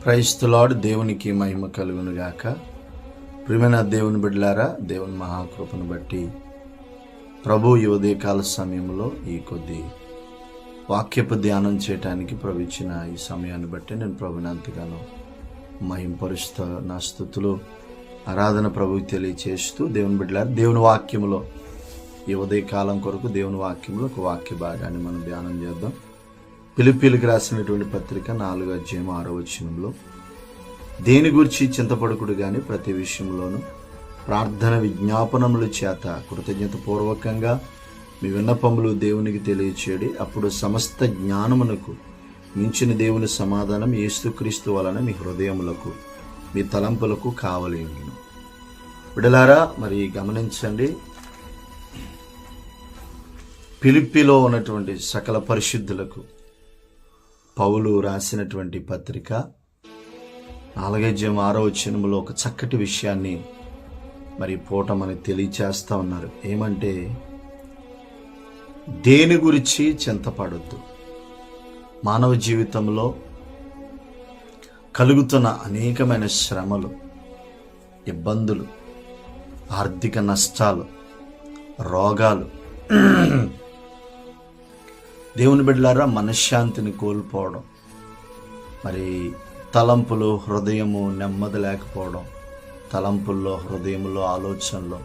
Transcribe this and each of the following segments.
Praise the lord. దేవునికి మహిమ కలుగును గాక. ప్రియమైన దేవుని బిడ్డలారా, దేవుని మహాకృపను బట్టి ప్రభు ఈ ఉదయకాల సమయంలో ఈ కొద్ది వాక్యపు ధ్యానం చేయటానికి ప్రభు ఇచ్చిన ఈ సమయాన్ని బట్టి నేను ప్రభుని ఎంతగానో మహింపరుస్తూ నా స్తుతులు ఆరాధన ప్రభుకి తెలియచేస్తూ, దేవుని బిడ్డలారా, దేవుని వాక్యములో ఈ ఉదయకాలం కొరకు దేవుని వాక్యంలో ఒక వాక్య భాగాన్ని మనం ధ్యానం చేద్దాం. ఫిలిప్పీలకు రాసినటువంటి పత్రిక 4:6 దేని గురించి చింతపడకుడు గాని ప్రతి విషయంలోనూ ప్రార్థన విజ్ఞాపనముల చేత కృతజ్ఞత పూర్వకంగా మీ విన్నపములు దేవునికి తెలియచేయడి. అప్పుడు సమస్త జ్ఞానమునకు మించిన దేవుని సమాధానం యేసుక్రీస్తు వలన మీ హృదయములకు మీ తలంపులకు కావలి ఉండును. బిడ్డలారా, మరి గమనించండి, ఫిలిప్పీలో ఉన్నటువంటి సకల పరిశుద్ధులకు పౌలు రాసినటువంటి పత్రిక 4:6 ఒక చక్కటి విషయాన్ని మరి పూట మనకి తెలియచేస్తూ ఉన్నారు. ఏమంటే, దేని గురించి చింతపడొద్దు. మానవ జీవితంలో కలుగుతున్న అనేకమైన శ్రమలు, ఇబ్బందులు, ఆర్థిక నష్టాలు, రోగాలు, దేవుని బిడ్డలారా, మనశ్శాంతిని కోల్పోవడం, మరి తలంపులు, హృదయము నెమ్మది లేకపోవడం, తలంపుల్లో, హృదయంలో, ఆలోచనలో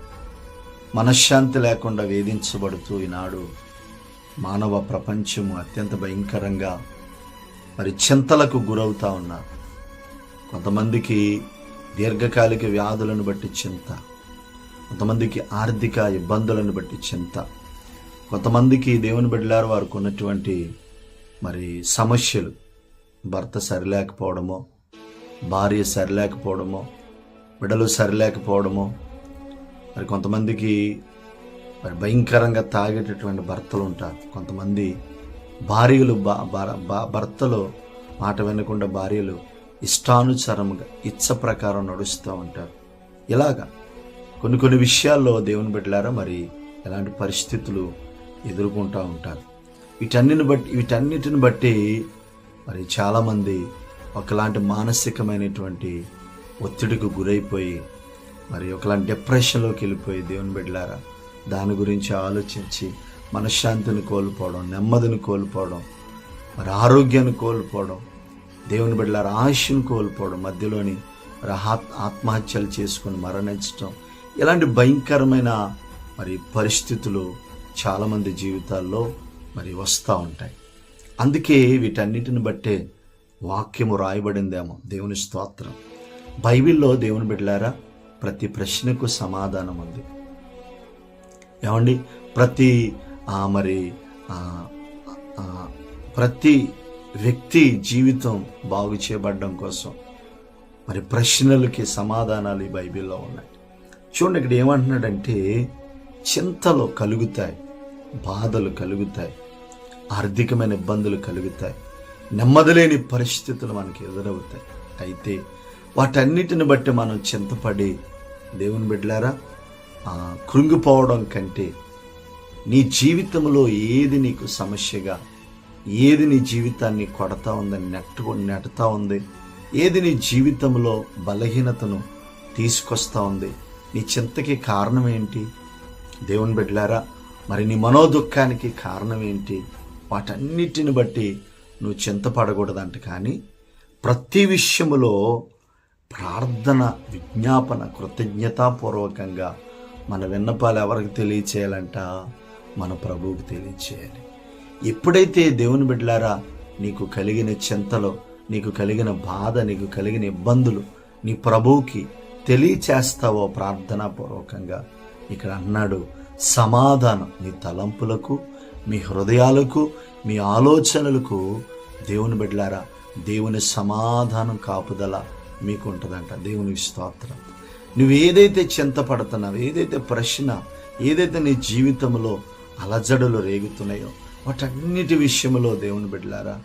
మనశ్శాంతి లేకుండా వేధించబడుతూ ఈనాడు మానవ ప్రపంచము అత్యంత భయంకరంగా మరి చింతలకు గురవుతూ ఉన్నారు. కొంతమందికి దీర్ఘకాలిక వ్యాధులను బట్టి చింత, కొంతమందికి ఆర్థిక ఇబ్బందులను బట్టి చింత, కొంతమందికి దేవుని బిడ్డలారు వారికి ఉన్నటువంటి మరి సమస్యలు, భర్త సరిలేకపోవడమో, భార్య సరిలేకపోవడమో, బిడ్డలు సరిలేకపోవడమో, మరి కొంతమందికి మరి భయంకరంగా తాగేటటువంటి భర్తలు ఉంటారు. కొంతమంది భార్యలు భర్తలు మాట వినకుండా భార్యలు ఇష్టానుసారముగా ఇచ్చ ప్రకారం నడుస్తూ ఉంటారు. ఇలాగా కొన్ని విషయాల్లో దేవుని బిడ్డలారా మరి ఎలాంటి పరిస్థితులు ఎదుర్కొంటూ ఉంటారు. వీటన్నిటిని బట్టి మరి చాలామంది ఒకలాంటి మానసికమైనటువంటి ఒత్తిడికి గురైపోయి మరి ఒకలాంటి డిప్రెషన్లోకి వెళ్ళిపోయి, దేవుని బిడ్డలారా, దాని గురించి ఆలోచించి మనశ్శాంతిని కోల్పోవడం, నెమ్మదిని కోల్పోవడం, మరి ఆరోగ్యాన్ని కోల్పోవడం, దేవుని బిడ్డలారా, ఆయుష్ను కోల్పోవడం, మధ్యలోని మరి ఆత్మహత్యలు చేసుకుని మరణించడం, ఇలాంటి భయంకరమైన మరి పరిస్థితులు చాలామంది జీవితాల్లో మరి వస్తూ ఉంటాయి. అందుకే వీటన్నిటిని బట్టే వాక్యము రాయబడిందేమో. దేవుని స్తోత్రం. బైబిల్లో దేవుని బిడ్డలారా, ప్రతి ప్రశ్నకు సమాధానం ఉంది. ఏమండి, ప్రతి వ్యక్తి జీవితం బాగు చేయబడడం కోసం మరి ప్రశ్నలకి సమాధానాలు ఈ బైబిల్లో ఉన్నాయి. చూడండి, ఇక్కడ ఏమంటున్నాడంటే, చింతలు కలుగుతాయి, బాధలు కలుగుతాయి, ఆర్థికమైన ఇబ్బందులు కలుగుతాయి, నెమ్మదిలేని పరిస్థితులు మనకి ఎదురవుతాయి. అయితే వాటన్నిటిని బట్టి మనం చింతపడి, దేవుని బిడ్డలారా, కృంగిపోవడం కంటే నీ జీవితంలో ఏది నీకు సమస్యగా, ఏది నీ జీవితాన్ని కొడతా ఉందని నెట్టుతా ఉంది, ఏది నీ జీవితంలో బలహీనతను తీసుకొస్తా ఉంది, నీ చింతకి కారణం ఏంటి? దేవుని బిడ్డలారా, మరి నీ మనోదుఖానికి కారణం ఏంటి? వాటన్నిటిని బట్టి నువ్వు చింతపడకూడదంట. కానీ ప్రతి విషయములో ప్రార్థన, విజ్ఞాపన, కృతజ్ఞతాపూర్వకంగా మన విన్నపాలు ఎవరికి తెలియచేయాలంట? మన ప్రభువుకి తెలియచేయాలి. ఎప్పుడైతే దేవుని బిడ్డలారా నీకు కలిగిన చింతలో, నీకు కలిగిన బాధ, నీకు కలిగిన ఇబ్బందులు నీ ప్రభువుకి తెలియచేస్తావో ప్రార్థనాపూర్వకంగా, ఇక్కడ అన్నాడు, సమాధానం మీ తలంపులకు, మీ హృదయాలకు, మీ ఆలోచనలకు దేవుని బిడ్డలారా దేవుని సమాధానం కాపుదల మీకు ఉంటుందంట. దేవునికి స్తోత్రం. నువ్వు ఏదైతే చింతపడుతున్నావు, ఏదైతే ప్రశ్న, ఏదైతే నీ జీవితంలో అలజడులు రేగుతున్నాయో, వాటన్నిటి విషయంలో దేవుని బిడ్డలారా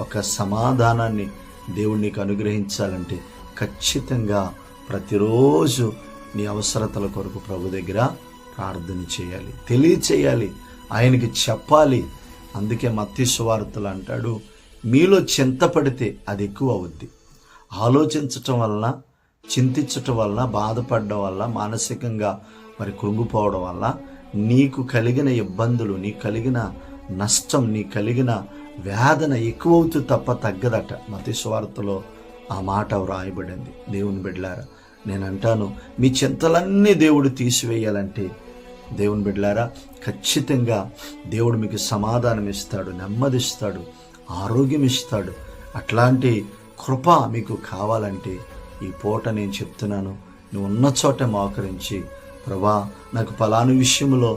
ఒక సమాధానాన్ని దేవుడు నీకు అనుగ్రహించాలంటే ఖచ్చితంగా ప్రతిరోజు నీ అవసరతల కొరకు ప్రభు దగ్గర ప్రార్థన చేయాలి, తెలియచేయాలి, ఆయనకి చెప్పాలి. అందుకే మత్తయి సువార్తలు అంటాడు, మీలో చింతపడితే అది ఎక్కువ అవుద్ది, ఆలోచించటం వలన, చింతించటం వలన, బాధపడడం వల్ల, మానసికంగా మరి కృంగిపోవడం వల్ల నీకు కలిగిన ఇబ్బందులు, నీకు కలిగిన నష్టం, నీకు కలిగిన వేదన ఎక్కువవుతూ తప్ప తగ్గదట. మత్తయి సువార్తలో ఆ మాట వ్రాయబడింది. దేవుని బిడ్డలారా, నేను అంటాను, మీ చింతలన్నీ దేవుడు తీసివేయాలంటే దేవుని బిడ్డలారా ఖచ్చితంగా దేవుడు మీకు సమాధానం ఇస్తాడు, నెమ్మదిస్తాడు, ఆరోగ్యం ఇస్తాడు. అట్లాంటి కృప మీకు కావాలంటే ఈ పూట నేను చెప్తున్నాను, నువ్వు ఉన్న చోట మోకరించి, ప్రభా నాకు ఫలాని విషయంలో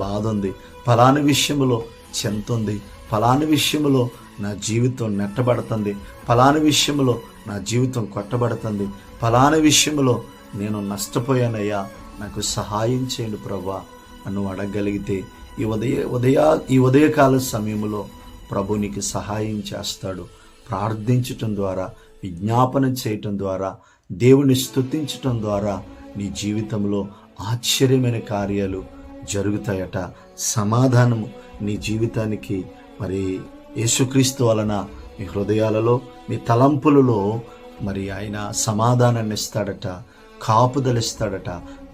బాధ ఉంది, ఫలాని విషయంలో చింత ఉంది, ఫలాని విషయంలో నా జీవితం నెట్టబడుతుంది, ఫలాని విషయంలో నా జీవితం కొట్టబడుతుంది, ఫలాని విషయంలో నేను నష్టపోయానయ్యా, నాకు సహాయం చేయండి ప్రభా అని అడగగలిగితే ఈ ఉదయకాల సమయంలో ప్రభు నీకు సహాయం చేస్తాడు. ప్రార్థించటం ద్వారా, విజ్ఞాపన చేయటం ద్వారా, దేవుని స్తుతించటం ద్వారా నీ జీవితంలో ఆశ్చర్యమైన కార్యాలు జరుగుతాయట. సమాధానము నీ జీవితానికి మరి యేసుక్రీస్తు వలన మీ హృదయాలలో, మీ తలంపులలో మరి ఆయన సమాధానాన్ని ఇస్తాడట, కాపుదలిస్తాడట,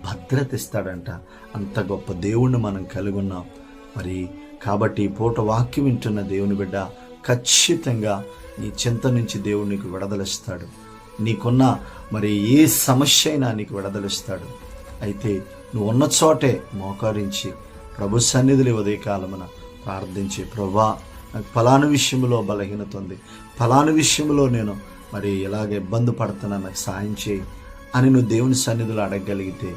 భద్రత ఇస్తాడంట. అంత గొప్ప దేవుణ్ణి మనం కలిగి ఉన్నాం. మరి కాబట్టి పూట వాక్యం వింటున్న దేవుని బిడ్డ, ఖచ్చితంగా నీ చింత నుంచి దేవుడు నీకు విడుదలిస్తాడు. నీకున్న మరి ఏ సమస్య అయినా నీకు విడుదలిస్తాడు. అయితే నువ్వు ఉన్న చోటే మోకరించి ప్రభు సన్నిధిలో ఉదయకాలమున ప్రార్థించి, ప్రభా నాకు ఫలాని విషయంలో బలహీనత ఉంది, ఫలాని విషయంలో నేను మరి ఇలాగ ఇబ్బంది పడుతున్నా, నాకు సాయం చేయి అని నువ్వు దేవుని సన్నిధిలో అడగగలిగితే,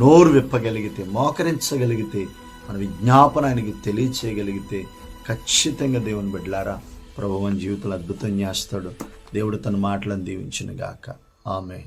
నోరు విప్పగలిగితే, మోకరించగలిగితే, మన విజ్ఞాపన ఆయనకి తెలియచేయగలిగితే ఖచ్చితంగా దేవుని బిడ్డలారా ప్రభు మన జీవితంలో అద్భుతం చేస్తాడు. దేవుడు తన మాటలను దీవించును గాక. ఆమేన్.